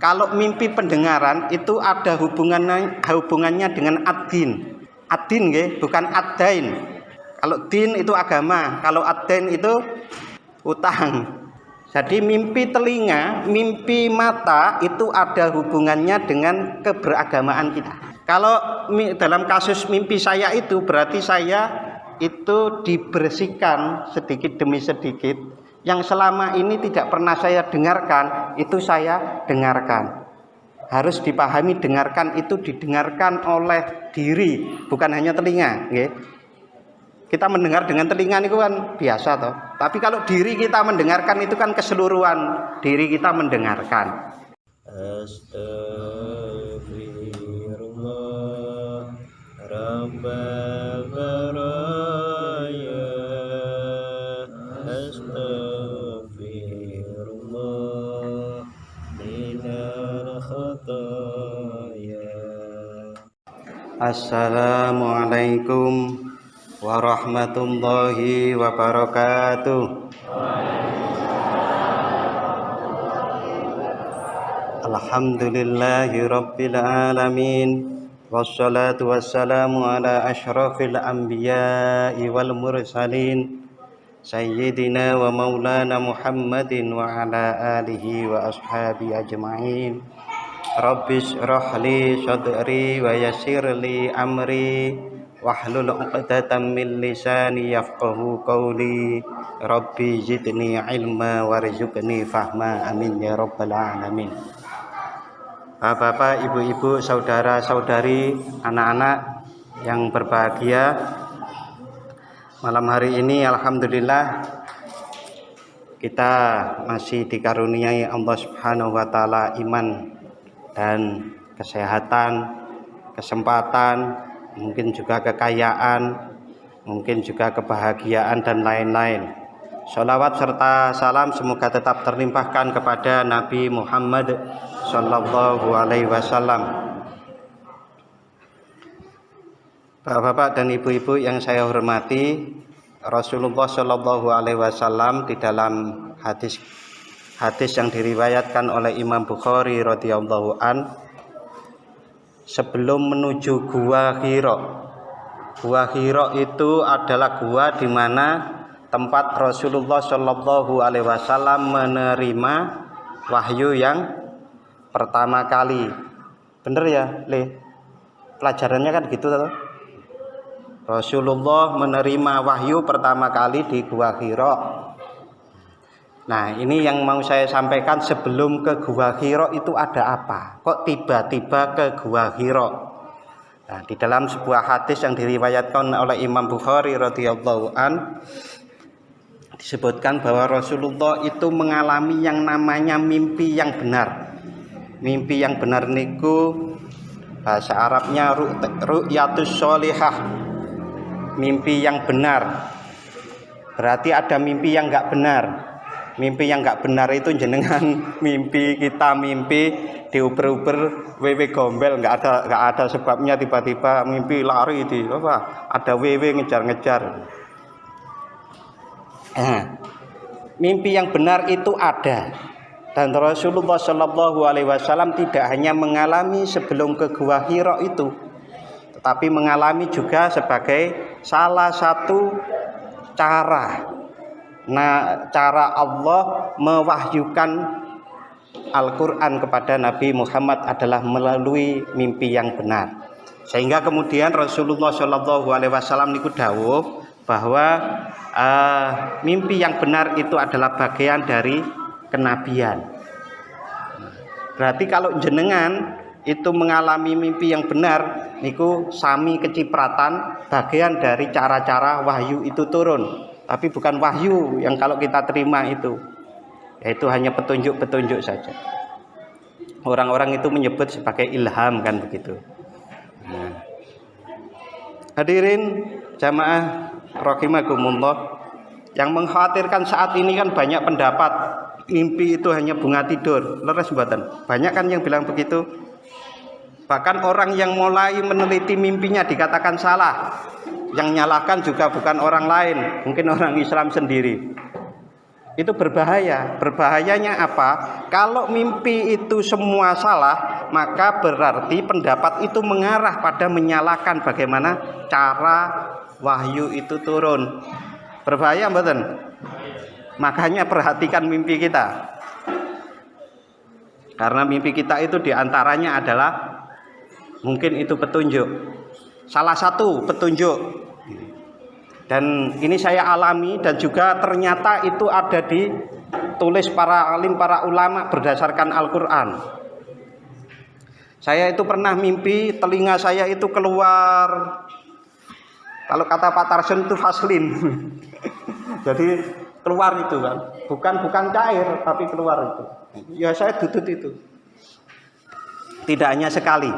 Kalau mimpi pendengaran itu ada hubungannya dengan ad-din. Ad-din nggih, bukan ad-dain. Kalau din itu agama, kalau ad-dain itu utang. Jadi mimpi telinga, mimpi mata itu ada hubungannya dengan keberagamaan kita. Kalau dalam kasus mimpi saya itu berarti saya itu dibersihkan sedikit demi sedikit. Yang selama ini tidak pernah saya dengarkan, itu saya dengarkan. Harus dipahami, dengarkan itu didengarkan oleh diri, bukan hanya telinga. Okay? Kita mendengar dengan telinga itu kan biasa toh. Tapi kalau diri kita mendengarkan itu kan keseluruhan diri kita mendengarkan. Astaghfirullah Rabbal baraya. Astaghfirullah minal khataya. Assalamualaikum warahmatullahi wabarakatuh. Alhamdulillahi rabbil alamin. Wassalatu wassalamu ala asyrafil anbiya'i wal mursalin Sayyidina wa maulana Muhammadin wa ala alihi wa ashabi ajma'in. Rabbis rahli sadri wa yassirli amri wahlul 'uqdatam min lisani yafqahu qawli. Rabbi zidni ilma warzuqni fahma, amin ya rabbal alamin. Bapak, ibu-ibu, saudara-saudari, anak-anak yang berbahagia, malam hari ini alhamdulillah kita masih dikaruniai Allah Subhanahu wa taala iman dan kesehatan, kesempatan, mungkin juga kekayaan, mungkin juga kebahagiaan dan lain-lain. Sholawat serta salam semoga tetap terlimpahkan kepada Nabi Muhammad Sallallahu Alaihi Wasallam. Bapak-bapak dan ibu-ibu yang saya hormati, Rasulullah Sallallahu Alaihi Wasallam di dalam hadis yang diriwayatkan oleh Imam Bukhari radhiyallahu an, sebelum menuju Gua Hira. Gua Hira itu adalah gua di mana tempat Rasulullah Shallallahu Alaihi Wasallam menerima wahyu yang pertama kali. Bener ya, Le? Pelajarannya kan gitu toh? Rasulullah menerima wahyu pertama kali di Gua Hira. Nah, ini yang mau saya sampaikan. Sebelum ke Gua Hira itu ada apa? Kok tiba-tiba ke Gua Hira? Nah, di dalam sebuah hadis yang diriwayatkan oleh Imam Bukhari radhiyallahu an, disebutkan bahwa Rasulullah itu mengalami yang namanya mimpi yang benar. Mimpi yang benar niku bahasa Arabnya ru'yatus sholihah. Mimpi yang benar. Berarti ada mimpi yang enggak benar. Mimpi yang enggak benar itu jenengan mimpi, kita mimpi diuber-uber wewe gombel, enggak ada sebabnya tiba-tiba mimpi lari di apa? Ada wewe ngejar-ngejar. Mimpi yang benar itu ada, dan Rasulullah Shallallahu Alaihi Wasallam tidak hanya mengalami sebelum ke Gua Hira itu, tetapi mengalami juga sebagai salah satu cara Allah mewahyukan Al-Quran kepada Nabi Muhammad adalah melalui mimpi yang benar. Sehingga kemudian Rasulullah Shallallahu Alaihi Wasallam niku dawuh bahwa mimpi yang benar itu adalah bagian dari kenabian. Berarti kalau jenengan itu mengalami mimpi yang benar niku sami kecipratan bagian dari cara-cara wahyu itu turun. Tapi bukan wahyu yang kalau kita terima itu, yaitu hanya petunjuk-petunjuk saja. Orang-orang itu menyebut sebagai ilham kan begitu. Hadirin jamaah rahimakumullah, yang mengkhawatirkan saat ini kan banyak pendapat mimpi itu hanya bunga tidur. Leres mboten? Banyak kan yang bilang begitu. Bahkan orang yang mulai meneliti mimpinya dikatakan salah. Yang nyalahkan juga bukan orang lain, mungkin orang Islam sendiri. Itu berbahaya. Berbahayanya apa? Kalau mimpi itu semua salah, maka berarti pendapat itu mengarah pada menyalahkan bagaimana cara wahyu itu turun. Berbahaya mboten? Makanya perhatikan mimpi kita. Karena mimpi kita itu diantaranya adalah mungkin itu petunjuk. Salah satu petunjuk. Dan ini saya alami dan juga ternyata itu ada ditulis para alim, para ulama berdasarkan Al-Quran. Saya itu pernah mimpi telinga saya itu keluar, kalau kata Pak Tarsen itu vaselin. Jadi keluar itu kan, bukan cair tapi keluar itu. Ya saya duduk itu. Tidak hanya sekali.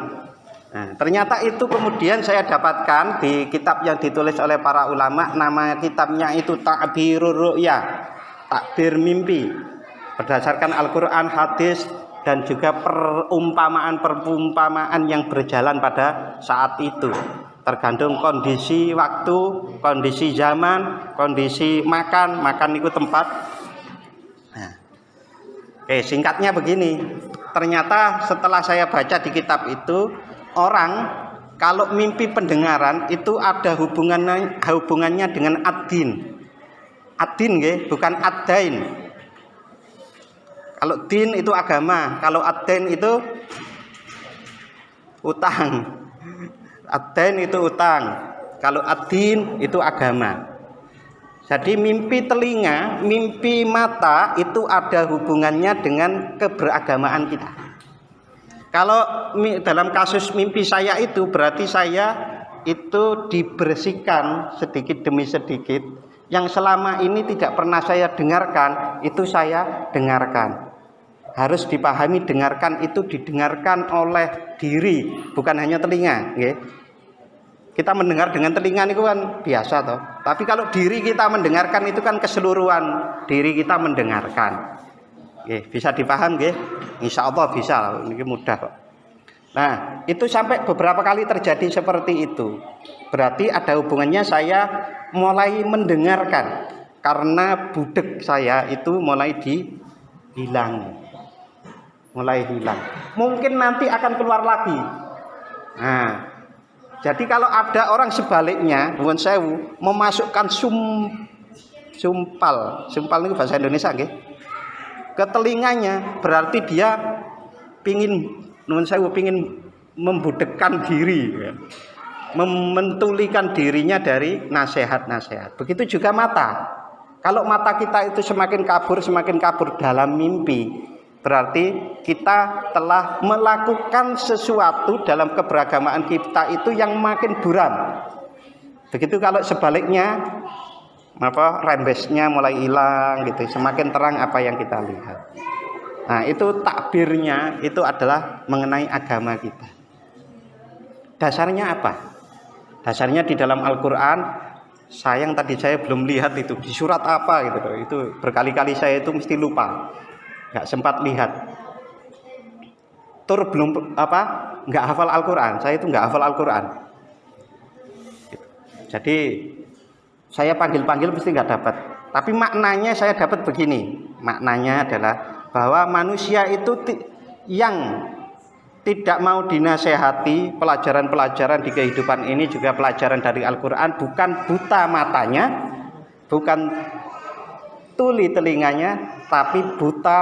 Nah, ternyata itu kemudian saya dapatkan di kitab yang ditulis oleh para ulama. Nama kitabnya itu Ta'birur Ru'ya, takbir mimpi, berdasarkan Al-Quran, hadis, dan juga perumpamaan yang berjalan pada saat itu, tergantung kondisi waktu, kondisi zaman, kondisi makan itu tempat. Nah, oke, singkatnya begini. Ternyata setelah saya baca di kitab itu, orang kalau mimpi pendengaran itu ada hubungannya dengan ad-din. Ad-din nggih, bukan ad-dain. Kalau din itu agama, kalau ad-dain itu utang. Ad-dain itu utang. Kalau ad-din itu agama. Jadi mimpi telinga, mimpi mata itu ada hubungannya dengan keberagamaan kita. Kalau dalam kasus mimpi saya itu berarti saya itu dibersihkan sedikit demi sedikit. Yang selama ini tidak pernah saya dengarkan, itu saya dengarkan. Harus dipahami, dengarkan itu didengarkan oleh diri, bukan hanya telinga. Kita mendengar dengan telinga itu kan biasa toh. Tapi kalau diri kita mendengarkan itu kan keseluruhan diri kita mendengarkan. Bisa dipaham nggih? Insya Allah bisa, ini mudah kok. Nah, itu sampai beberapa kali terjadi seperti itu. Berarti ada hubungannya saya mulai mendengarkan. Karena budek saya itu mulai hilang. Mungkin nanti akan keluar lagi. Nah, jadi kalau ada orang sebaliknya, nuwun sewu, memasukkan sumpal itu bahasa Indonesia nggih, ke telinganya, berarti dia pingin membudekkan diri, mentulikan dirinya dari nasihat-nasihat. Begitu juga mata. Kalau mata kita itu semakin kabur dalam mimpi, berarti kita telah melakukan sesuatu dalam keberagamaan kita itu yang makin buram. Begitu kalau sebaliknya, rembesnya mulai hilang gitu, semakin terang apa yang kita lihat. Nah, itu takbirnya itu adalah mengenai agama kita. Dasarnya apa? Dasarnya di dalam Al-Quran. Sayang tadi saya belum lihat itu di surat apa gitu. Itu berkali-kali saya itu mesti lupa, nggak sempat lihat. Nggak hafal Al-Quran. Saya itu nggak hafal Al-Quran. Jadi saya panggil mesti nggak dapat. Tapi maknanya saya dapat begini. Maknanya adalah bahwa manusia itu yang tidak mau dinasehati, pelajaran-pelajaran di kehidupan ini juga pelajaran dari Al-Quran, bukan buta matanya, bukan tuli telinganya, tapi buta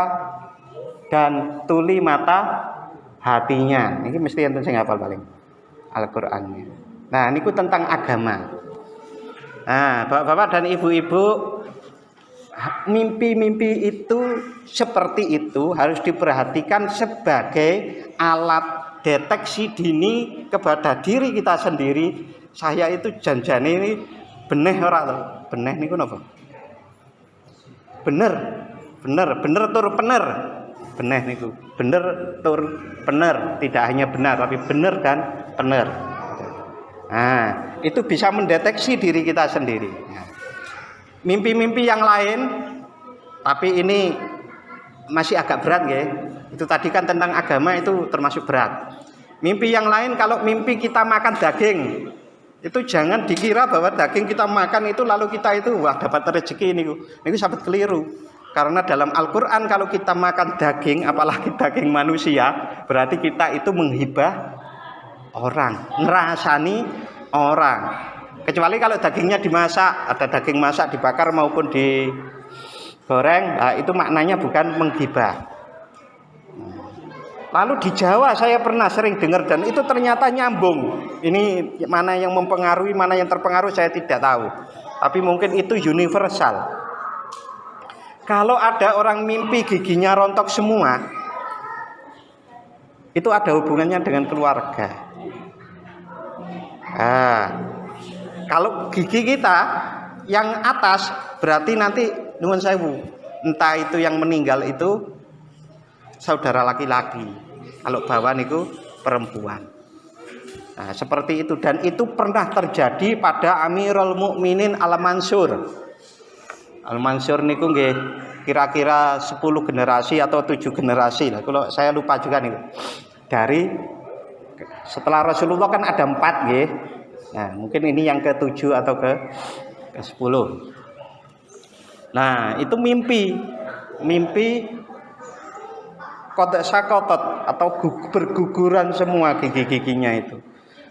dan tuli mata hatinya. Ini mesti enten sing hafal paling Al-Qur'annya. Nah, niku tentang agama. Nah, Bapak-bapak dan Ibu-ibu, mimpi-mimpi itu seperti itu harus diperhatikan sebagai alat deteksi dini kepada diri kita sendiri. Saya itu janjane ini bener ora to? Bener niku napa? Bener tur bener. Bener niku. Bener tur bener, tidak hanya benar tapi bener dan bener. Nah, itu bisa mendeteksi diri kita sendiri. Mimpi-mimpi yang lain, tapi ini masih agak berat ya. Itu tadi kan tentang agama, itu termasuk berat. Mimpi yang lain, kalau mimpi kita makan daging, itu jangan dikira bahwa daging kita makan itu lalu kita itu wah dapat rezeki ini. Ini sahabat keliru. Karena dalam Al-Quran kalau kita makan daging, apalagi daging manusia, berarti kita itu menghibah orang, ngerasani orang. Kecuali kalau dagingnya dimasak, ada daging masak dibakar maupun digoreng, nah itu maknanya bukan menghibah. Lalu di Jawa saya pernah sering dengar dan itu ternyata nyambung. Ini mana yang mempengaruhi, mana yang terpengaruh saya tidak tahu. Tapi mungkin itu universal. Kalau ada orang mimpi giginya rontok semua, itu ada hubungannya dengan keluarga. Nah, kalau gigi kita yang atas berarti nanti nuwun sewu, entah itu yang meninggal itu saudara laki-laki, kalau bawah niku perempuan. Nah, seperti itu, dan itu pernah terjadi pada Amirul Mukminin Al-Mansur. Al-Mansur niku nggih kira-kira 10 generasi atau 7 generasi lah. Kalau saya lupa juga nih. Dari setelah Rasulullah kan ada 4 nggih. Nah, mungkin ini yang ke-7 atau ke-10. Nah, itu mimpi kotak sakotot atau berguguran semua gigi-giginya itu.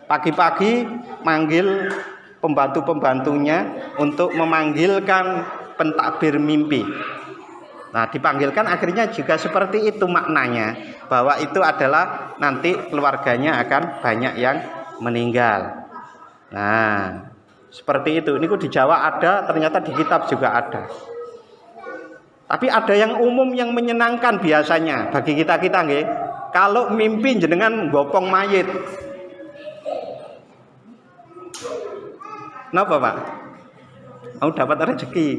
Pagi-pagi manggil pembantu-pembantunya untuk memanggilkan pentakbir mimpi. Nah, dipanggilkan akhirnya juga seperti itu maknanya, bahwa itu adalah nanti keluarganya akan banyak yang meninggal. Nah, seperti itu. Ini di Jawa ada, ternyata di kitab juga ada. Tapi ada yang umum yang menyenangkan biasanya bagi kita-kita nggih. Kalau mimpi jenengan gopong mayit. Napa, Pak? Mau dapat rezeki.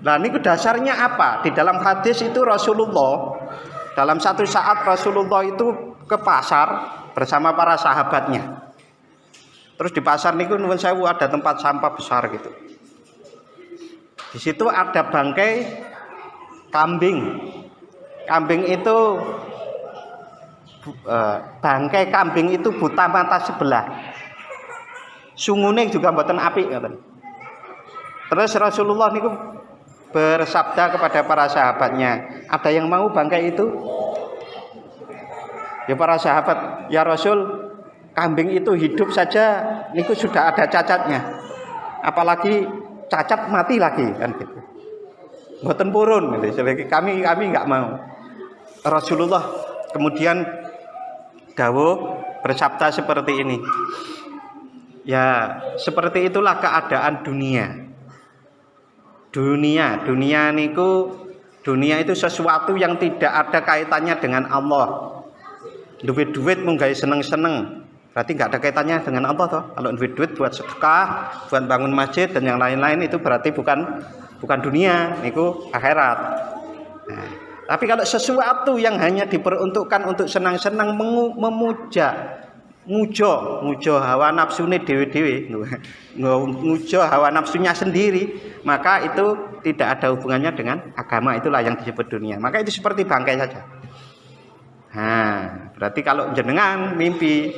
Nah, ini dasarnya apa? Di dalam hadis itu Rasulullah, dalam satu saat Rasulullah itu ke pasar bersama para sahabatnya. Terus di pasar niku nuwun sewu ada tempat sampah besar gitu. Di situ ada bangkai kambing. Kambing itu bangkai kambing itu buta mata sebelah. Sungune juga mboten apik ngoten. Terus Rasulullah niku bersabda kepada para sahabatnya, ada yang mau bangkai itu? Ya para sahabat, ya Rasul, kambing itu hidup saja niku sudah ada cacatnya. Apalagi cacat mati lagi kan gitu. Mboten purun gitu. Kami enggak mau. Rasulullah kemudian dawuh bersabda seperti ini. Ya, seperti itulah keadaan dunia. Dunia itu sesuatu yang tidak ada kaitannya dengan Allah. Duit mung gawe seneng-seneng, berarti nggak ada kaitannya dengan Allah toh. Kalau duit buat sedekah, buat bangun masjid dan yang lain-lain itu berarti bukan dunia, niku akhirat. Nah, tapi kalau sesuatu yang hanya diperuntukkan untuk senang-senang, mujo hawa nafsune dewe-dewe, mujo hawa nafsunya sendiri, maka itu tidak ada hubungannya dengan agama. Itulah yang disebut dunia. Maka itu seperti bangkai saja. Nah, berarti kalau jenengan mimpi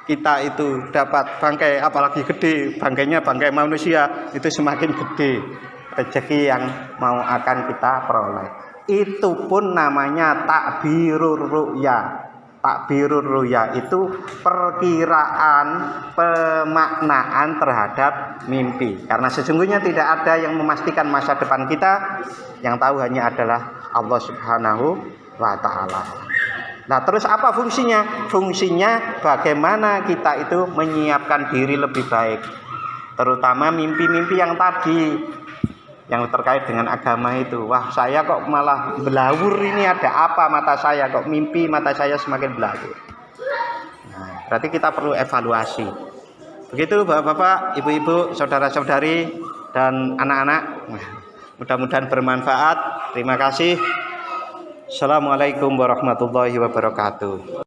kita itu dapat bangkai, apalagi gede, bangkainya bangkai manusia, itu semakin gede rezeki yang mau akan kita peroleh. Itu pun namanya takbirur ru'ya. Takbirur ru'ya itu perkiraan, pemaknaan terhadap mimpi. Karena sesungguhnya tidak ada yang memastikan masa depan kita, yang tahu hanya adalah Allah Subhanahu wa ta'ala. Nah, terus apa fungsinya? Fungsinya bagaimana kita itu menyiapkan diri lebih baik. Terutama mimpi-mimpi yang tadi, yang terkait dengan agama itu. Wah, saya kok malah belawur, ini ada apa mata saya, kok mimpi mata saya semakin belawur. Nah, berarti kita perlu evaluasi. Begitu Bapak-bapak, Ibu-ibu, saudara-saudari dan anak-anak. Mudah-mudahan bermanfaat. Terima kasih. Assalamualaikum warahmatullahi wabarakatuh.